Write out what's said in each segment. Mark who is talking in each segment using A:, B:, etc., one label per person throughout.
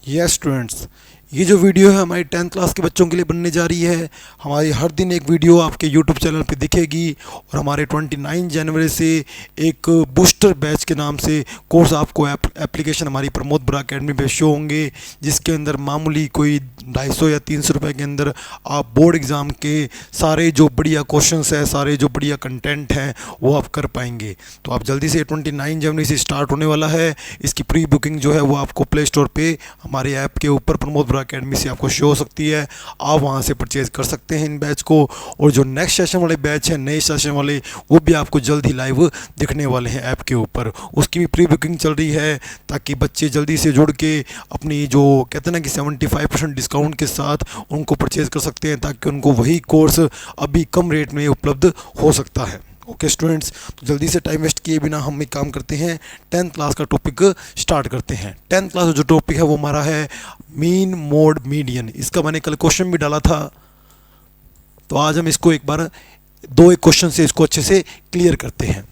A: Yes students, ये जो video है हमारी 10th क्लास के बच्चों के लिए बनने जा रही है। हमारी हर दिन एक वीडियो आपके यूट्यूब चैनल पे दिखेगी और हमारे 29 जनवरी से एक बूस्टर बैच के नाम से कोर्स आपको एप्लीकेशन हमारी प्रमोद बरा अकेडमी पे शो होंगे, जिसके अंदर मामूली कोई 250 या 300 रुपये के अंदर आप बोर्ड एग्ज़ाम के सारे जो बढ़िया क्वेश्चंस है, सारे जो बढ़िया कंटेंट हैं वो आप कर पाएंगे। तो आप जल्दी से 29 जनवरी से स्टार्ट होने वाला है। इसकी प्री बुकिंग जो है वो आपको प्ले स्टोर पे हमारे ऐप के ऊपर प्रमोद बरा अकेडमी से आपको शो हो सकती है। आप वहाँ से परचेज कर सकते हैं इन बैच को। और जो नेक्स्ट सेशन वाले बैच हैं, नए सेशन वाले, वो भी आपको जल्द ही लाइव दिखने वाले हैं ऐप के ऊपर। उसकी भी प्री बुकिंग चल रही है ताकि बच्चे जल्दी से जुड़ के अपनी जो कहते हैं ना कि 75% डिस्काउंट के साथ उनको परचेज कर सकते हैं, ताकि उनको वही कोर्स अभी कम रेट में उपलब्ध हो सकता है। ओके स्टूडेंट्स, तो जल्दी से टाइम वेस्ट किए बिना हम एक काम करते हैं, 10th क्लास का टॉपिक स्टार्ट करते हैं। 10th क्लास का जो टॉपिक है वो हमारा है मीन मोड मीडियन। इसका मैंने कल क्वेश्चन भी डाला था, तो आज हम इसको एक बार एक क्वेश्चन से इसको अच्छे से क्लियर करते हैं।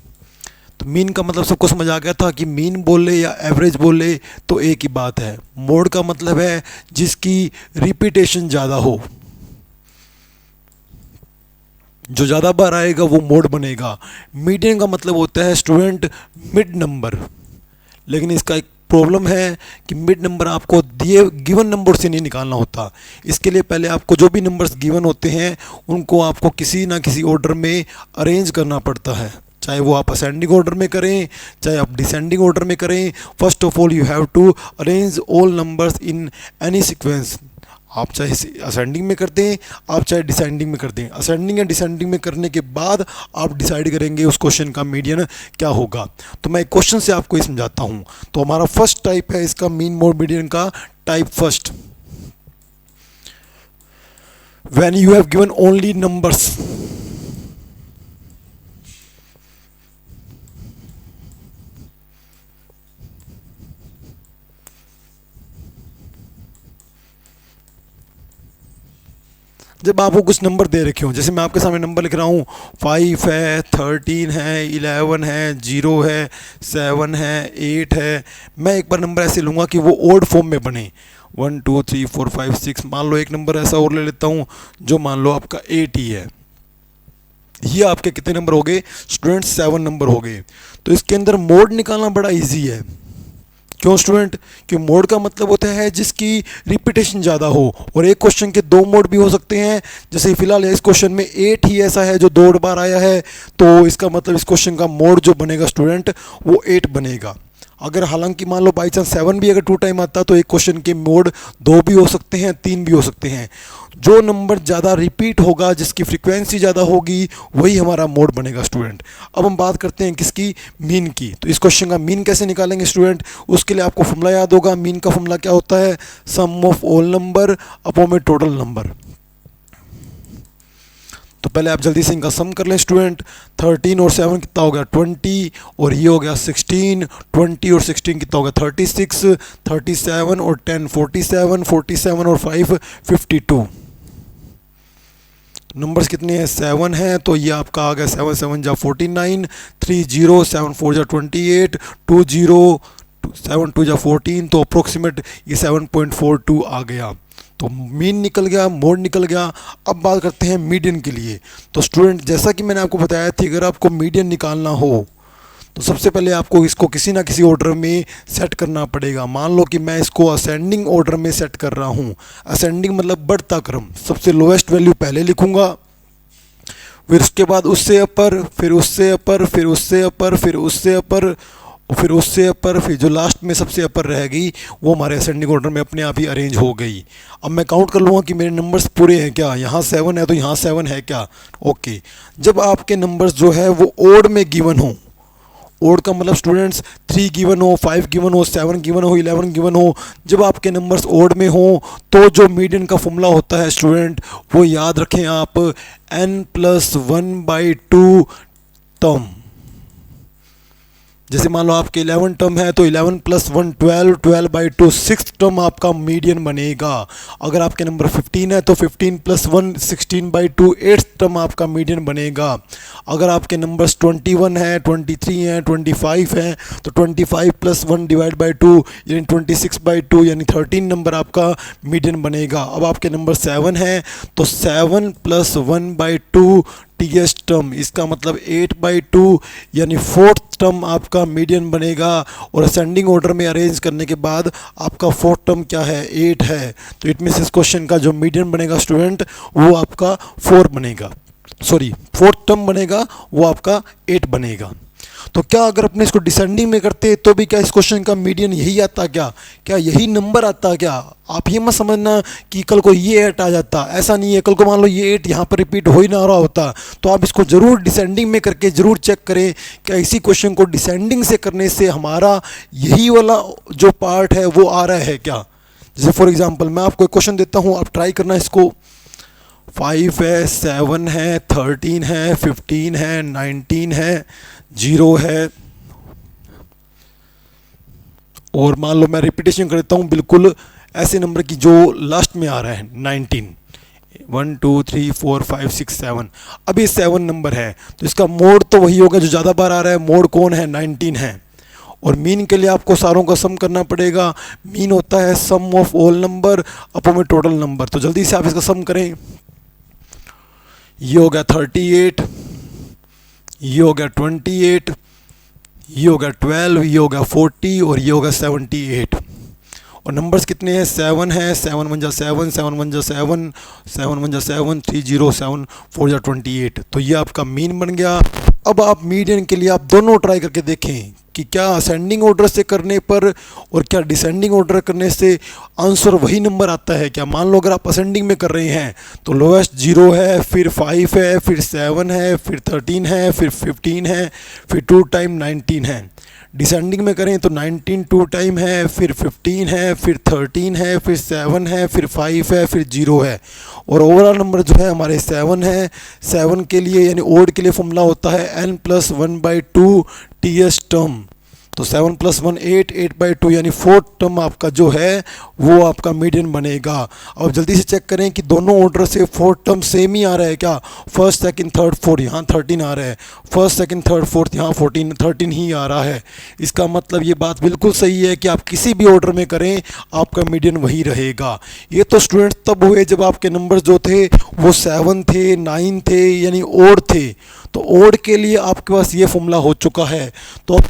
A: तो मीन का मतलब सबको समझ आ गया था कि मीन बोले या एवरेज बोले तो एक ही बात है। मोड का मतलब है जिसकी रिपीटेशन ज़्यादा हो, जो ज़्यादा बार आएगा वो मोड बनेगा। मीडियन का मतलब होता है स्टूडेंट मिड नंबर, लेकिन इसका एक प्रॉब्लम है कि मिड नंबर आपको दिए गिवन नंबर से नहीं निकालना होता। इसके लिए पहले आपको जो भी नंबर्स गिवन होते हैं उनको आपको किसी ना किसी ऑर्डर में अरेंज करना पड़ता है, चाहे वो आप असेंडिंग ऑर्डर में करें, चाहे आप डिसेंडिंग ऑर्डर में करें। First of all you have to arrange all numbers in any sequence. आप चाहे असेंडिंग में कर दें, आप चाहे डिसेंडिंग में कर दें। असेंडिंग या डिसेंडिंग में करने के बाद आप डिसाइड करेंगे उस क्वेश्चन का मीडियन क्या होगा। तो मैं एक क्वेश्चन से आपको ये समझाता हूँ। तो हमारा फर्स्ट टाइप है इसका मीन मोड मीडियन का type first. When you have given only numbers, जब आपको कुछ नंबर दे रखे हों, जैसे मैं आपके सामने नंबर लिख रहा हूँ, 5 है, 13 है, 11 है, 0 है, 7 है, 8 है। मैं एक बार नंबर ऐसे लूँगा कि वो ओड फॉर्म में बने, 1 2 3 4 5 6। मान लो एक नंबर ऐसा और ले लेता हूँ जो मान लो आपका 8 ही है। ये आपके कितने नंबर हो गए स्टूडेंट? 7 नंबर हो गए। तो इसके अंदर मोड निकालना बड़ा ईजी है। क्यों स्टूडेंट? कि मोड का मतलब होता है जिसकी रिपीटेशन ज़्यादा हो। और एक क्वेश्चन के दो मोड भी हो सकते हैं। जैसे फिलहाल इस क्वेश्चन में 8 ही ऐसा है जो 2 बार आया है, तो इसका मतलब इस क्वेश्चन का मोड जो बनेगा स्टूडेंट वो 8 बनेगा। अगर हालांकि मान लो बाई चांस 7 भी अगर 2 टाइम आता तो एक क्वेश्चन के मोड 2 भी हो सकते हैं, 3 भी हो सकते हैं। जो नंबर ज़्यादा रिपीट होगा, जिसकी फ्रीक्वेंसी ज़्यादा होगी, वही हमारा मोड बनेगा स्टूडेंट। अब हम बात करते हैं किसकी? मीन की। तो इस क्वेश्चन का मीन कैसे निकालेंगे स्टूडेंट? उसके लिए आपको फॉर्मूला याद होगा। मीन का फॉर्मूला क्या होता है? सम ऑफ ऑल नंबर अपॉन में टोटल नंबर। तो पहले आप जल्दी से इनका सम कर लें स्टूडेंट। 13 और 7 कितना हो गया? 20, और ये हो गया 16। 20 और 16 कितना हो गया? 36। 37 और 10 47। 47 और 5 52। नंबर्स कितने हैं? 7 हैं, तो ये आपका आ गया 7 7 जा 49, 3 0, 7 4 जा 28, 2 0, 7 2 जा 14। तो अप्रोक्सीमेट ये 7.42 आ गया। तो मीन निकल गया, मोड निकल गया। अब बात करते हैं मीडियन के लिए। तो स्टूडेंट जैसा कि मैंने आपको बताया थी, अगर आपको मीडियन निकालना हो तो सबसे पहले आपको इसको किसी ना किसी ऑर्डर में सेट करना पड़ेगा। मान लो कि मैं इसको असेंडिंग ऑर्डर में सेट कर रहा हूँ। असेंडिंग मतलब बढ़ता क्रम। सबसे लोएस्ट वैल्यू पहले लिखूँगा, फिर उसके बाद उससे अपर, फिर उससे अपर, फिर उससे अपर, फिर उससे अपर, फिर उससे अपर, फिर जो लास्ट में सबसे अपर रहेगी वो हमारे असेंडिंग ऑर्डर में अपने आप ही अरेंज हो गई। अब मैं काउंट कर लूँगा कि मेरे नंबर्स पूरे हैं क्या। यहाँ 7 है तो यहाँ 7 है क्या? ओके। जब आपके नंबर्स जो है वो ओड में गिवन हो, ओड का मतलब स्टूडेंट्स 3 गिवन हो, 5 गिवन हो, 7 गिवन हो, 11 गिवन हो, जब आपके नंबर्स ओड में हो तो जो मीडियन का फॉर्मूला होता है स्टूडेंट वो याद रखें आप, n+1/2 टर्म। जैसे मान लो आपके 11 टर्म है तो 11 + 1 12, 12/2 6 टर्म आपका मीडियन बनेगा। अगर आपके नंबर 15 है तो 15 + 1 16/2 8 टर्म आपका मीडियन बनेगा। अगर आपके नंबर्स 21 है, 23 हैं, 25 हैं तो 25 + 1 / 2 यानी 26/2 यानी 13 नंबर आपका मीडियन बनेगा। अब आपके नंबर 7 है तो 7 + 1/2 टीएस टर्म, इसका मतलब 8/2 यानी 4th टर्म आपका मीडियन बनेगा। और असेंडिंग ऑर्डर में अरेंज करने के बाद आपका 4th टर्म क्या है, 8 है। तो इट मीन्स इस क्वेश्चन का जो मीडियन बनेगा स्टूडेंट वो आपका 4 बनेगा, सॉरी 4th टर्म बनेगा वो आपका 8 बनेगा। तो क्या अगर अपने इसको डिसेंडिंग में करते तो भी क्या इस क्वेश्चन का मीडियन यही आता, क्या यही नंबर आता क्या? आप ये मत समझना कि कल को ये 8 आ जाता, ऐसा नहीं है। कल को मान लो ये 8 यहाँ पर रिपीट हो ही ना रहा होता, तो आप इसको ज़रूर डिसेंडिंग में करके ज़रूर चेक करें क्या इसी क्वेश्चन को डिसेंडिंग से करने से हमारा यही वाला जो पार्ट है वो आ रहा है क्या। जैसे फॉर एग्जाम्पल मैं आपको एक क्वेश्चन देता हूँ, आप ट्राई करना इसको। 5 है, 7 है, 13 है, 15 है, 19 है, 0 है, और मान लो मैं रिपीटेशन कर देता हूँ बिल्कुल ऐसे नंबर की जो लास्ट में आ रहा है 19, 1 2 3 4 5 6 7। अब ये 7 नंबर है तो इसका मोड तो वही होगा जो ज़्यादा बार आ रहा है। मोड कौन है, 19 है। और मीन के लिए आपको सारों का सम करना पड़ेगा। मीन होता है सम ऑफ ऑल नंबर अपॉन में टोटल नंबर। तो जल्दी से आप इसका सम करें। ये हो गया 38, ये हो गया 28, ये हो गया 12, ये हो गया 40 और ये हो गया 78। और नंबर्स कितने हैं, 7 है, 7 × 1 = 7, 7 × 1 = 7, 7 × 1 = 7, 3 0 7 4 = 28। तो ये आपका मीन बन गया। अब आप मीडियन के लिए आप दोनों ट्राई करके देखें कि क्या असेंडिंग ऑर्डर से करने पर और क्या डिसेंडिंग ऑर्डर करने से आंसर वही नंबर आता है क्या। मान लो अगर आप असेंडिंग में कर रहे हैं तो लोएस्ट 0 है, फिर 5 है, फिर 7 है, फिर 13 है, फिर 15 है, फिर 2 टाइम 19 है। डिसेंडिंग में करें तो 19 2 टाइम है, फिर 15 है, फिर 13 है, फिर 7 है, फिर 5 है, फिर 0 है। और ओवरऑल नंबर जो है हमारे 7 है। 7 के लिए यानी ओड के लिए फॉर्मूला होता है n + 1/2 टीएस टर्म। तो 7 + 1 8, 8/2 यानी 4th टर्म आपका जो है वो आपका मीडियन बनेगा। अब जल्दी से चेक करें कि दोनों ऑर्डर से 4th टर्म सेम ही आ रहा है क्या। फर्स्ट सेकंड थर्ड फोर्थ यहाँ 13 आ रहा है, फर्स्ट सेकंड थर्ड फोर्थ यहाँ 13 ही आ रहा है। इसका मतलब ये बात बिल्कुल सही है कि आप किसी भी ऑर्डर में करें आपका मीडियन वही रहेगा। ये तो स्टूडेंट्स तब हुए जब आपके नंबर जो थे वो 7 थे, 9 थे यानी ओड थे। तो ओड के लिए आपके पास ये फॉर्मूला हो चुका है। तो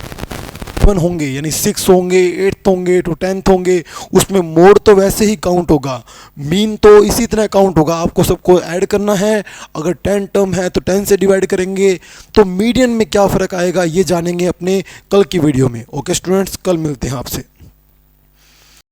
A: होंगे यानी 6 होंगे, 8 होंगे तो 10th होंगे, उसमें मोड तो वैसे ही काउंट होगा, मीन तो इसी तरह काउंट होगा। आपको सबको ऐड करना है। अगर 10 टर्म है तो 10 से डिवाइड करेंगे। तो मीडियन में क्या फ़र्क आएगा ये जानेंगे अपने कल की वीडियो में। ओके स्टूडेंट्स, कल मिलते हैं आपसे।